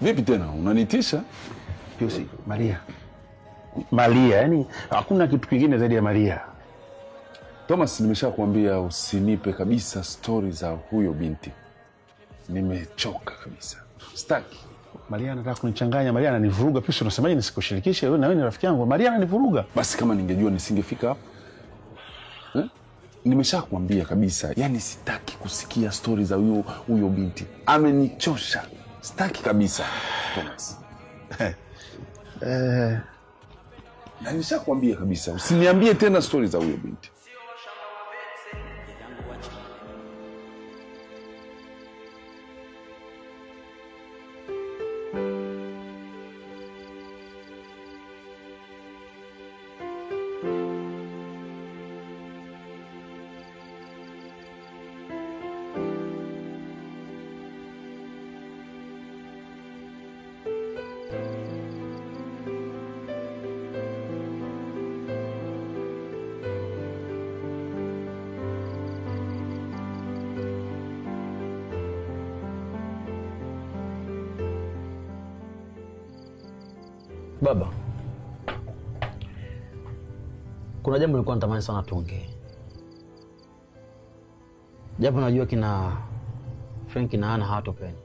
Vipi tena? Unanitisha? Piusi, Maria, yani hakuna kitu kingine zaidi ya Maria. Thomas, nimeshakwambia usinipe kabisa story za huyo binti. Nimechoka kabisa. Sitaki. Maria anataka kunichanganya, Maria ananivuruga. Piusi, unasemaje nisikushirikishe? Wewe na wewe ni rafiki yangu. Maria ananivuruga. Basi kama ningejua nisingefika hapa. Nimeshakwambia kabisa, yani sitaki kusikia story za huyo binti. Amenichosha. Sitaki kabisa, Thomas. Na nimeshakwambia kabisa, usiniambie tena story za huyo binti. Baba, kuna jambo nilikuwa natamani sana tuongee. Japo najua kina Frank na Ana hawatopenda,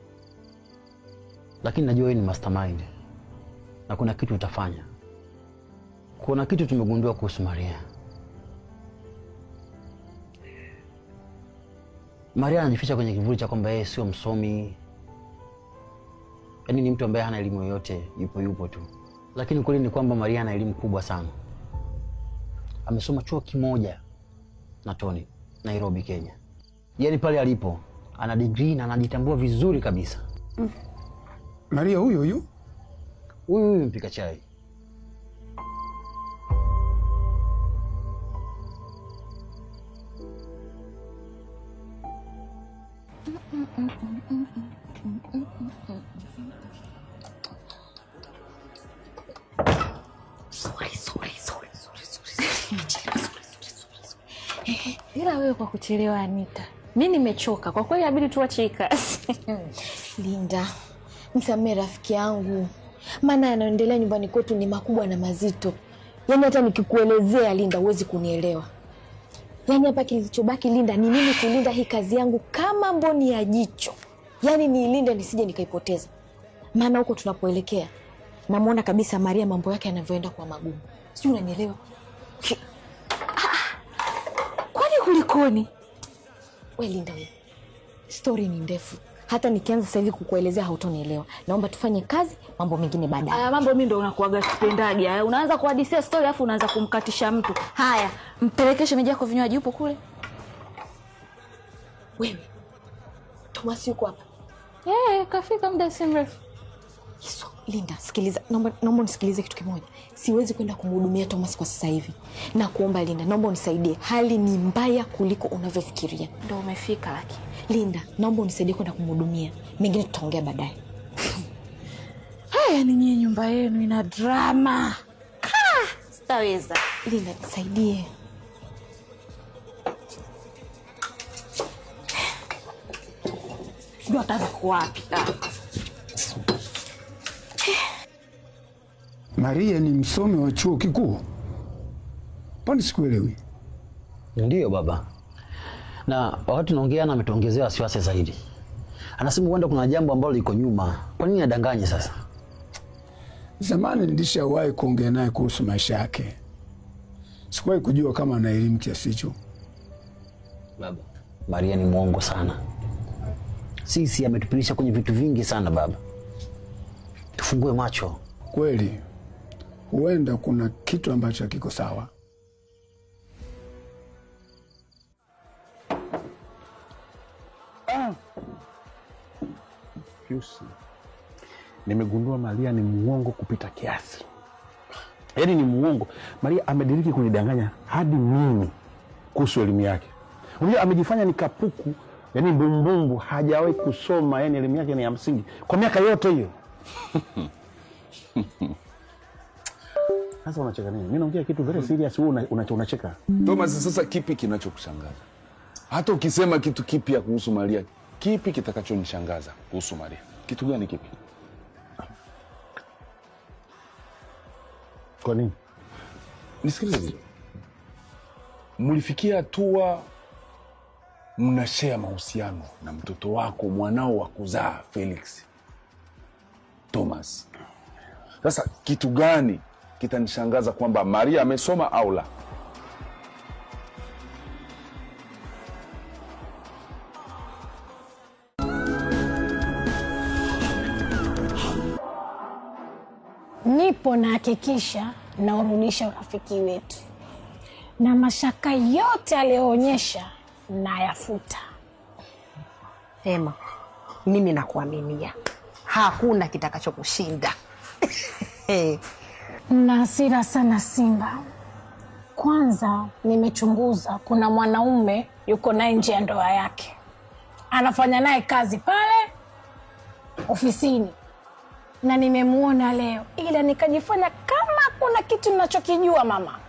lakini najua wewe ni mastermind na kuna kitu utafanya. Kuna kitu tumegundua kuhusu Maria. Maria anajificha kwenye kivuli cha kwamba yeye sio msomi. Yaani ni mtu ambaye hana elimu yoyote, yupo tu. Lakini kweli ni kwamba Maria ana elimu kubwa sana. Amesoma chuo kimoja na Tony, Nairobi, Kenya. Yaani pale alipo ana degree na anajitambua vizuri kabisa. Maria huyu mpika chai. Ila wewe kwa kuchelewa Anita. Mimi nimechoka. Kwa kweli inabidi tuache kazi. Linda, msamehe rafiki yangu. Maana yanaendelea nyumbani kwetu ni makubwa na mazito. Yaani hata nikikuelezea Linda huwezi kunielewa. Yaani hapa kilichobaki Linda ni mimi kulinda hii kazi yangu kama mboni ya jicho. Yaani niilinde nisije nikaipoteza. Maana huko tunapoelekea namuona kabisa Maria mambo yake yanavyoenda kwa magumu. Sio, unanielewa? Kwani kulikoni? Wewe Linda, story ni ndefu. Hata nikianza sasa hivi kukuelezea hautonielewa. Naomba tufanye kazi, mambo mengine baadaye. Haya mambo mimi ndo unakuaga sipendaje. Haya unaanza kuhadithia story afu unaanza kumkatisha mtu. Haya, mpelekeshe meja kwa vinywaji upo kule. Wewe Thomas yuko hapa? Kafika muda si mrefu. Yesu, Linda, sikiliza. Naomba nisikilize kitu kimoja. Siwezi kwenda kumhudumia Thomas kwa sasa hivi. Na kuomba Linda, naomba unisaidie. Hali ni mbaya kuliko unavyofikiria. Ndio umefika lakini. Linda, naomba unisaidie kwenda kumhudumia. Mengine tutaongea baadaye. Haya ni nyinyi nyumba yenu ina drama. Sitaweza. Linda, nisaidie. Sijui atako wapi. Maria ni msomi wa chuo kikuu? Kwani sikuelewi? Ndio baba. Na wakati tunaongea na ametuongezea wasiwasi zaidi. Anasema huenda kuna jambo ambalo liko nyuma. Kwa nini adanganye sasa? Zamani nilishawahi kuongea naye kuhusu maisha yake. Sikuwahi kujua kama ana elimu kiasi hicho. Baba, Maria ni mwongo sana. Sisi ametupilisha kwenye vitu vingi sana baba. Tufungue macho. Kweli, huenda kuna kitu ambacho hakiko sawa. Piusi, nimegundua Maria ni mwongo kupita kiasi. Yaani ni mwongo. Maria amediriki kunidanganya hadi mimi kuhusu elimu yake. Unajua amejifanya ni kapuku, yaani mbumbumbu, hajawahi kusoma, yaani elimu yake ni ya msingi kwa miaka yote hiyo. Sasa unacheka nini? Mimi naongea kitu very serious, wewe unacheka. Thomas, sasa kipi kinachokushangaza? Hata ukisema kitu kipya kuhusu Maria, kipi kitakachonishangaza kuhusu Maria? Kitu gani kipi? Kwa nini? Nisikilize. Mlifikia hatua mnashare mahusiano na mtoto wako, mwanao wa kuzaa Felix Thomas. Sasa kitu gani kitanishangaza kwamba Maria amesoma au la? Nipo na hakikisha na urudisha urafiki wetu, na mashaka yote aliyoonyesha na yafuta. Ema, mimi nakuaminia, hakuna kitakachokushinda. Na hasira sana Simba. Kwanza nimechunguza, kuna mwanaume yuko naye nje ya ndoa yake, anafanya naye kazi pale ofisini, na nimemuona leo, ila nikajifanya kama kuna kitu ninachokijua. Mama,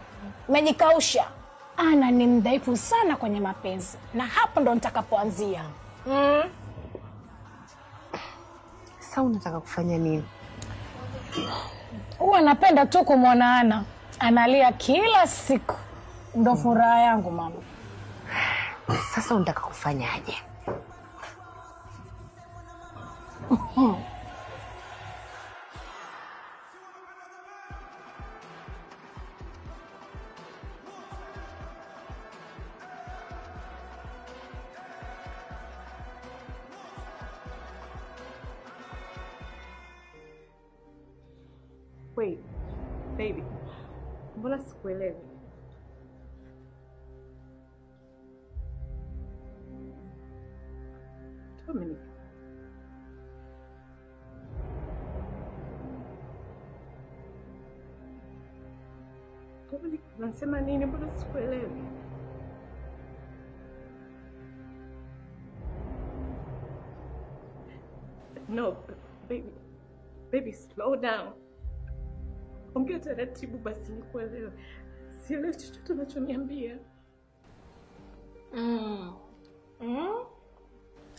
umejikausha. Ana ni mdhaifu sana kwenye mapenzi, na hapo ndo nitakapoanzia. Sasa unataka kufanya nini? Huwa napenda tu kumwona Ana analia kila siku, ndo furaha yangu mama. Sasa unataka kufanyaje? Wait, baby. Mbona sikuelewi? Dominic. Dominic, unasema nini? Mbona sikuelewi? No, baby. Baby, slow down. Ongea taratibu basi nikuelewe. Sielewi chochote unachoniambia.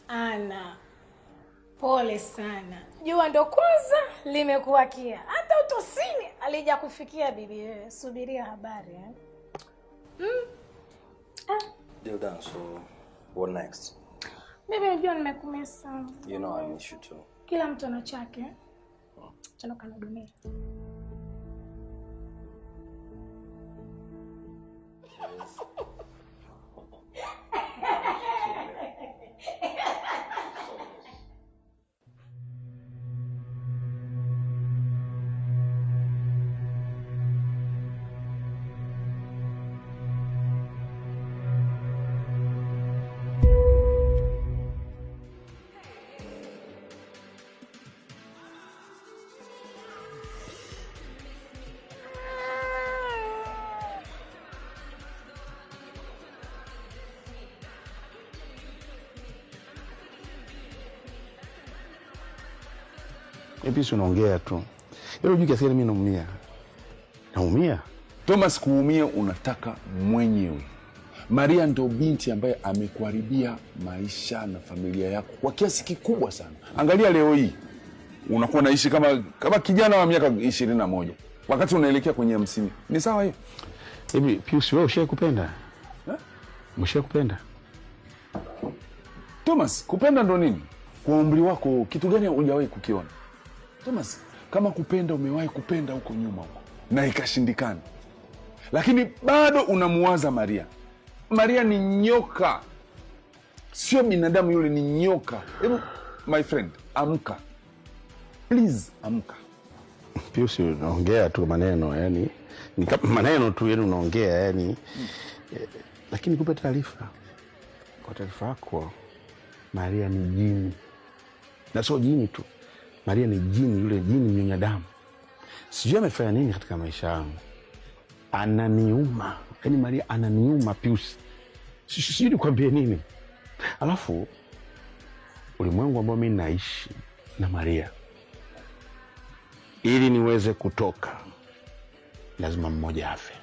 Ana, pole sana. Jua ndo kwanza limekuwakia. Hata utosini alija kufikia bibi wewe. Subiria habari Deal done, so what next? Bibi, unajua nimekumesa. You know I miss you too. Kila mtu ana chake. Chanoka na dunia. Episi unaongea tu. Yule unajua kiasi gani mimi naumia? Naumia? Thomas, kuumia unataka mwenyewe. Maria ndo binti ambaye amekuharibia maisha na familia yako kwa kiasi kikubwa sana. Angalia leo hii unakuwa naishi kama kijana wa miaka 21 wakati unaelekea kwenye 50. Ni sawa hiyo? Hivi Pius, wewe ushakupenda? Umeshakupenda? Thomas, kupenda ndo nini? Kwa umri wako kitu gani hujawahi kukiona? Thomas, kama kupenda umewahi kupenda huko nyuma huko na ikashindikana, lakini bado unamuwaza Maria. Maria ni nyoka, sio binadamu. Yule ni nyoka. Hebu my friend, amka please, amka. Pius, unaongea tu maneno, yani ni kama maneno tu, yani unaongea yani lakini kupe taarifa. Kwa taarifa yako, Maria ni jini. Na sio jini tu, Maria ni jini, yule jini nyonya damu. Sijui amefanya nini katika maisha yangu. Ananiuma. Yaani Maria ananiuma Pius. Sijui nikwambie nini. Alafu ulimwengu ambao mimi naishi na Maria, ili niweze kutoka lazima mmoja afe.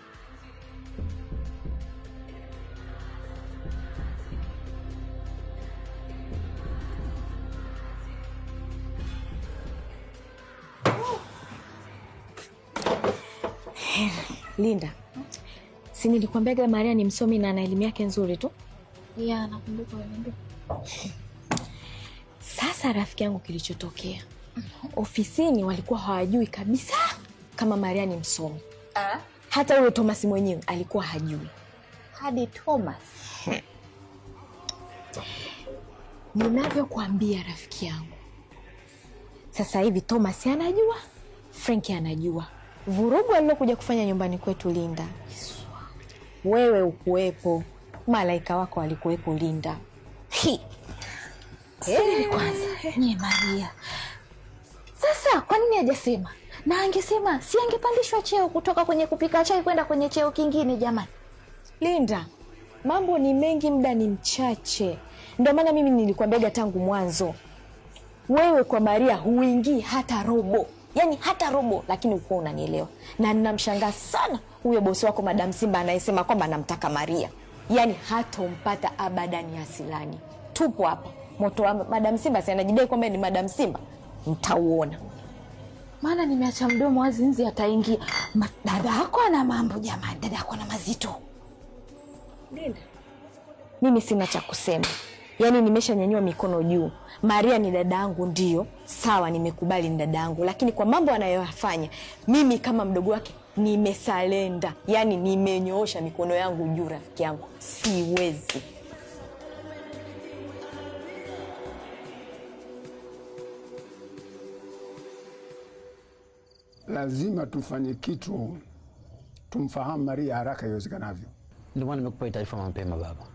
Linda, si nilikwambia Maria ni msomi na ana elimu yake nzuri tu? Yeah, nakumbuka wewe. Sasa rafiki yangu, kilichotokea ofisini walikuwa hawajui kabisa kama Maria ni msomi. Hata huyo Thomas mwenyewe alikuwa hajui. Hadi Thomas. Ninavyokuambia rafiki yangu, sasa hivi Thomas anajua, Frank anajua vurugu alilokuja kufanya nyumbani kwetu Linda. Wewe ukuwepo, malaika wako alikuwepo Linda. Kwanza ni Maria. Sasa kwa nini hajasema? Na angesema si angepandishwa cheo kutoka kwenye kupika chai kwenda kwenye cheo kingine jamani. Linda, mambo ni mengi, muda ni mchache. Ndio maana mimi nilikwambia tangu mwanzo, wewe kwa Maria huingii hata robo. Yaani hata robo, lakini uko unanielewa. Na ninamshangaa sana huyo bosi wako Madam Simba anayesema kwamba anamtaka Maria. Yaani hatompata abadani asilani. Tupo hapa. Moto wa Madam Simba si anajidai kwamba ni Madam Simba. Mtauona. Maana nimeacha mdomo wazi, nzi ataingia. Dada yako ana mambo jamani, dada yako ana mazito. Linda, mimi sina cha kusema. Yaani nimeshanyanyua mikono juu. Maria ni dadangu ndio, sawa, nimekubali ni dadangu, lakini kwa mambo anayoyafanya, mimi kama mdogo wake nimesalenda. Yaani nimenyoosha mikono yangu juu rafiki yangu. Siwezi. Lazima tufanye kitu tumfahamu Maria haraka iwezekanavyo. Ndio maana nimekupa taarifa mapema baba.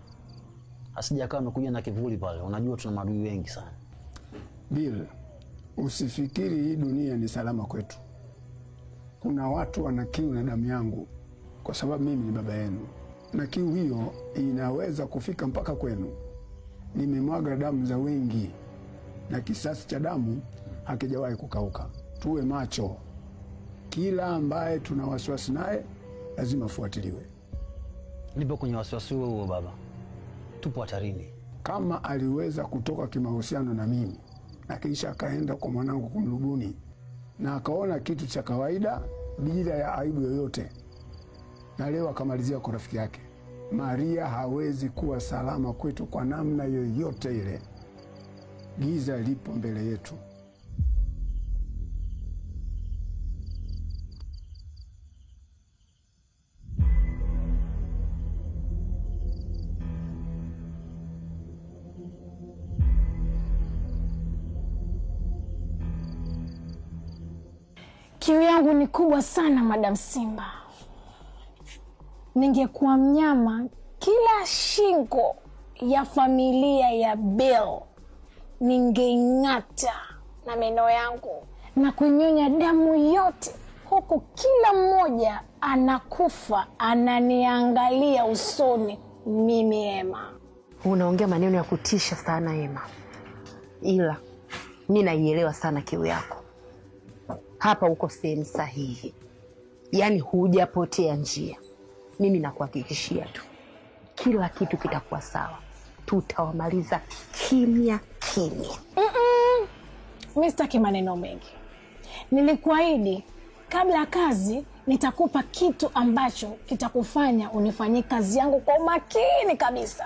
Asije akawa amekuja na kivuli pale. Unajua tuna maadui wengi sana. Bill, usifikiri hii dunia ni salama kwetu. Kuna watu wana kiu na damu yangu kwa sababu mimi ni baba yenu. Na kiu hiyo inaweza kufika mpaka kwenu. Nimemwaga damu za wengi na kisasi cha damu hakijawahi kukauka. Tuwe macho. Kila ambaye tuna wasiwasi naye lazima fuatiliwe. Nipo kwenye wasiwasi huo baba. Tupo hatarini. Kama aliweza kutoka kimahusiano na mimi na kisha akaenda kwa mwanangu kumlubuni na akaona kitu cha kawaida bila ya aibu yoyote, na leo akamalizia kwa rafiki yake, Maria hawezi kuwa salama kwetu kwa namna yoyote ile. Giza lipo mbele yetu. Kiu yangu ni kubwa sana Madam Simba. Ningekuwa mnyama, kila shingo ya familia ya Bill ningeing'ata na meno yangu na kunyonya damu yote, huku kila mmoja anakufa ananiangalia usoni mimi Emma. Unaongea maneno ya kutisha sana Emma. Ila mimi naielewa sana kiu yako. Hapa uko sehemu sahihi. Yaani hujapotea njia. Mimi nakuhakikishia tu kila kitu kitakuwa sawa. Tutawamaliza kimya kimya. Mimi sitaki maneno mengi. Nilikuahidi kabla ya kazi nitakupa kitu ambacho kitakufanya unifanyie kazi yangu kwa umakini kabisa.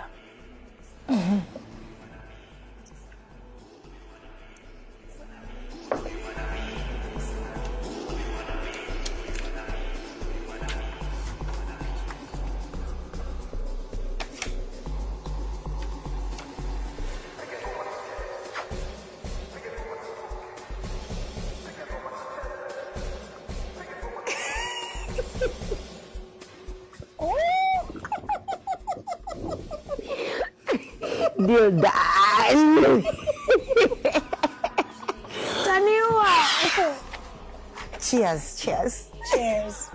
Dear darling. Taniua. Cheers, cheers. Cheers.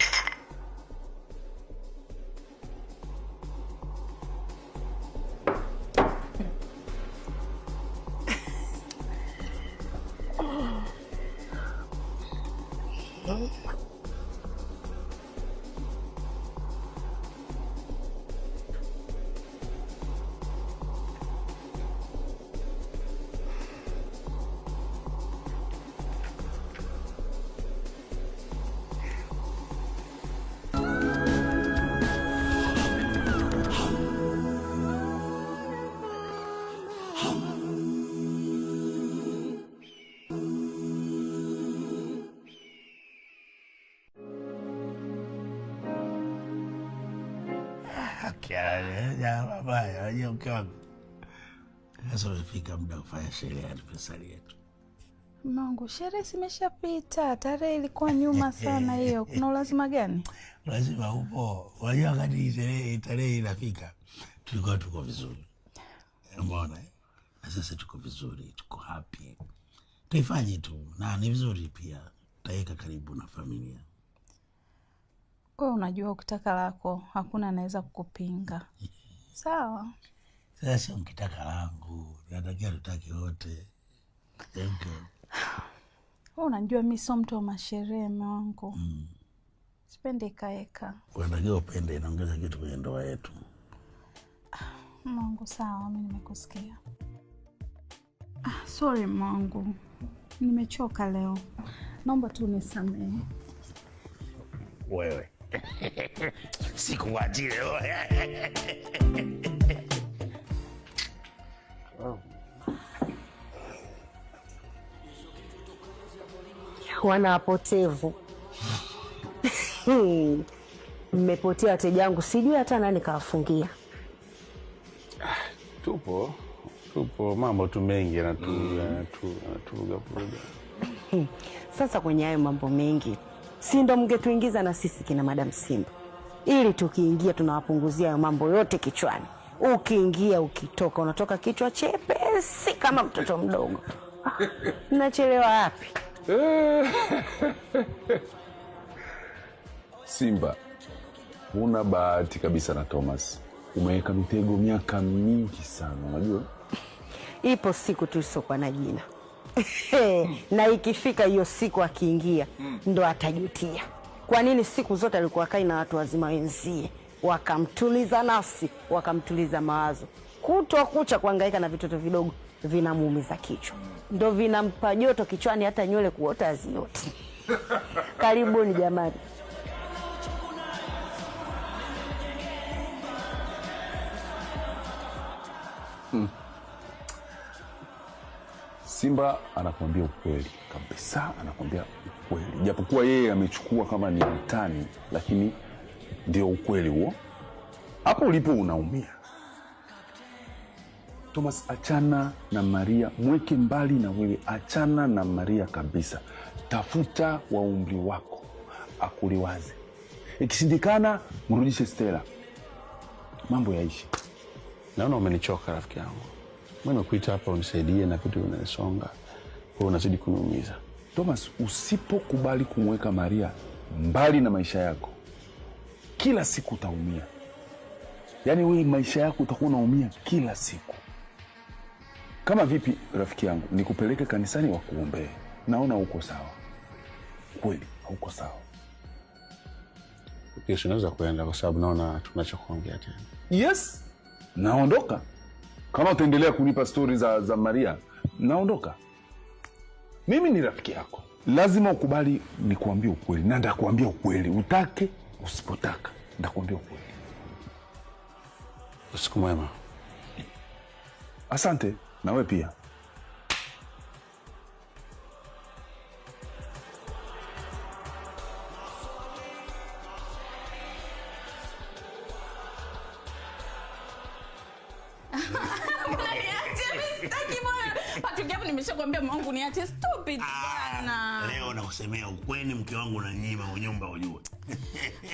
ya mabaya, unajua mke wangu. Sasa umefika muda kufanya sherehe ya anniversary yetu. Mungu, sherehe imeshapita. Tarehe ilikuwa nyuma sana hiyo. Kuna ulazima gani? Lazima upo. Unajua wakati tarehe inafika, tulikuwa tuko vizuri. Umeona? Na sasa tuko vizuri, tuko happy. Tuifanye tu. Na ni vizuri pia. Tutaweka karibu na familia. Wewe unajua ukitaka lako, hakuna anaweza kukupinga. Sawa. Sasa mkitaka langu, natakia tutaki wote. Wewe unajua mimi sio mtu wa masherehe wangu. Sipendi kaeka. Unatakiwa upende, inaongeza kitu kwenye ndoa yetu. Mungu sawa, mimi nimekusikia. Sorry Mungu. Nimechoka leo. Naomba tu nisamehe. Wewe. Sikuachie wewe. Wana wapotevu. Mmepotea wateja wangu, sijui hata nani kawafungia. Tupo mambo tu mengi na turuga. Sasa kwenye hayo mambo mengi, si ndo mngetuingiza na sisi kina Madam Simba, ili tukiingia tunawapunguzia hayo mambo yote kichwani. Ukiingia ukitoka unatoka kichwa chepesi kama mtoto mdogo. Mnachelewa wapi? Simba, una bahati kabisa na Thomas. Umeweka mitego miaka mingi sana, unajua? Ipo siku tu isokuwa na jina. Na ikifika hiyo siku akiingia, ndo atajutia. Kwa nini siku zote alikuwa kai na watu wazima wenzie, wakamtuliza nafsi, wakamtuliza mawazo. Kutwa kucha kuhangaika na vitoto vidogo vinamuumiza kichwa. Ndo vinampa joto kichwani hata nywele kuota haziote. Karibuni jamani. Simba anakuambia ukweli kabisa, anakuambia ukweli. Japokuwa yeye amechukua kama ni mtani, lakini ndio ukweli huo. Hapo ulipo unaumia. Thomas, achana na Maria, mweke mbali na wewe, achana na Maria kabisa. Tafuta wa umri wako, akuliwaze. Ikishindikana, mrudishe Stella. Mambo yaishi. Naona umenichoka rafiki yangu. Mimi nakuita hapa unisaidie na kitu unanisonga. Wewe unazidi kuniumiza. Thomas, usipokubali kumweka Maria mbali na maisha yako, kila siku utaumia. Yaani wewe maisha yako utakuwa unaumia kila siku. Kama vipi rafiki yangu, nikupeleke kanisani wakuombee. Naona uko sawa. Kweli, uko sawa. Kesho naweza kuenda kwa sababu naona tunachokuongea tena. Yes. Naondoka. Kama utaendelea kunipa story za Maria, naondoka. Mimi ni rafiki yako. Lazima ukubali nikuambie ukweli. Na ndakuambia ukweli. Utake, usipotaka. Ndakuambia ukweli. Usiku mwema. Asante. Na wewe pia. Nimeshakwambia Mungu niache stupid bana. Leo nakusemea ukweli, mke wangu na nyima unyumba ujue.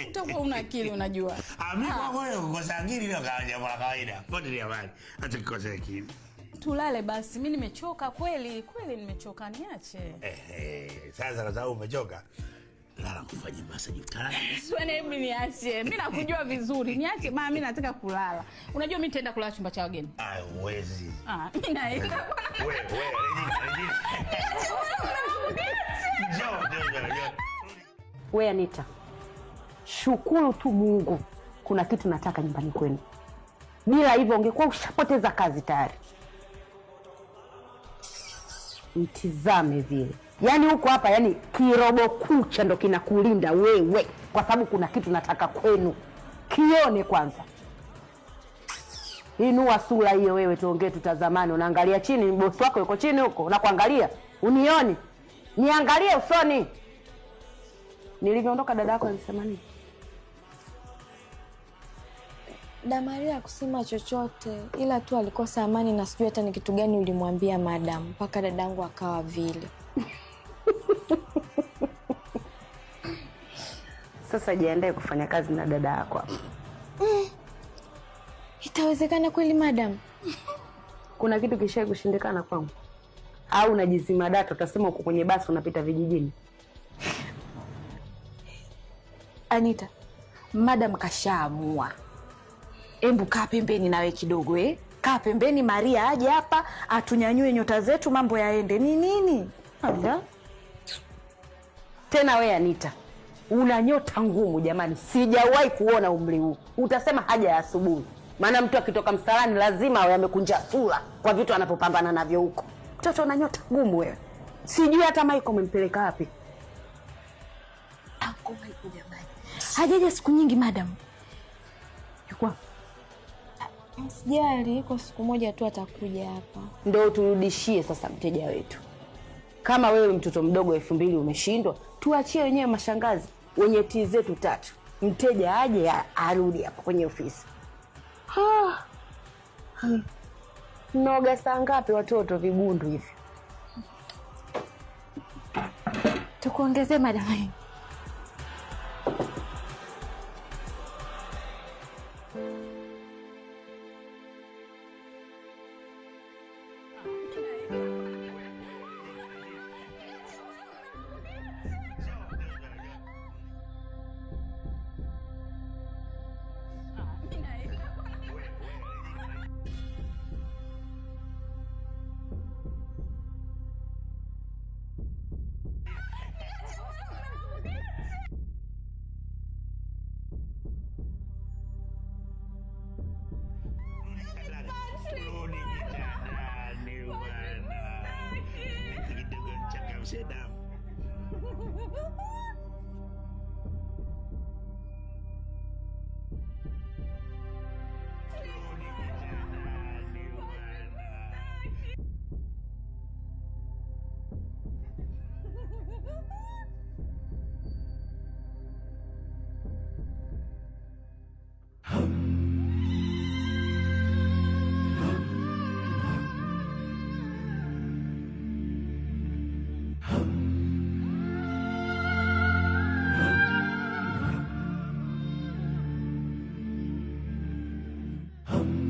Utakuwa una akili unajua. Mimi kwa wewe ukosa akili leo kwa kawaida. Pote ni habari. Hata kikosa akili. Tulale basi, mimi nimechoka kweli nimechoka, niache. Sasa kwa sababu umechoka, lala kufanya massage utalala. Siwene hebu niache. Mimi nakujua vizuri. Niache mama, mimi nataka kulala. Unajua mimi nitaenda kulala chumba cha wageni. Uwezi. Mimi naenda. Wewe. Wewe Anita, shukuru tu Mungu kuna kitu nataka nyumbani kwenu. Bila hivyo ungekuwa ushapoteza kazi tayari. Mtizame vile. Yaani huko hapa, yani kirobo kucha ndo kinakulinda wewe, kwa sababu kuna kitu nataka kwenu. Kione kwanza. Inua sura hiyo wewe, tuongee tutazamane. Unaangalia chini, bosi wako yuko chini huko, unakuangalia. Unioni? Niangalie usoni. Nilivyoondoka dada yako alisema nini? Damaria hakusema chochote, ila tu alikosa amani na sijui hata ni kitu gani ulimwambia madam mpaka dadangu akawa vile. Sasa jiandae kufanya kazi na dada yako hapa. Itawezekana kweli madam? Kuna kitu kishawahi kushindikana kwangu? Au unajizima data utasema uko kwenye basi unapita vijijini? Anita, madam kashaamua. Embu kaa pembeni nawe kidogo Kaa pembeni, Maria aje hapa atunyanyue nyota zetu, mambo yaende. Ni nini? Ala. Tena we Anita, una nyota ngumu jamani. Sijawahi kuona umri huu. Utasema haja ya asubuhi. Maana mtu akitoka msalani lazima awe amekunja sura kwa vitu anapopambana navyo huko. Mtoto una nyota ngumu wewe. Sijui hata Michael umempeleka wapi. Ako Michael jamani. Hajaja siku nyingi madam. Yuko Msijali, kwa siku moja tu atakuja hapa. Ndio turudishie sasa mteja wetu. Kama wewe mtoto mdogo 2000 umeshindwa, tuachie wenyewe mashangazi wenye tii zetu 3. Mteja aje arudi hapa kwenye ofisi. Noga saa ngapi watoto vigundu hivi? Tukuongezee madam. Hum.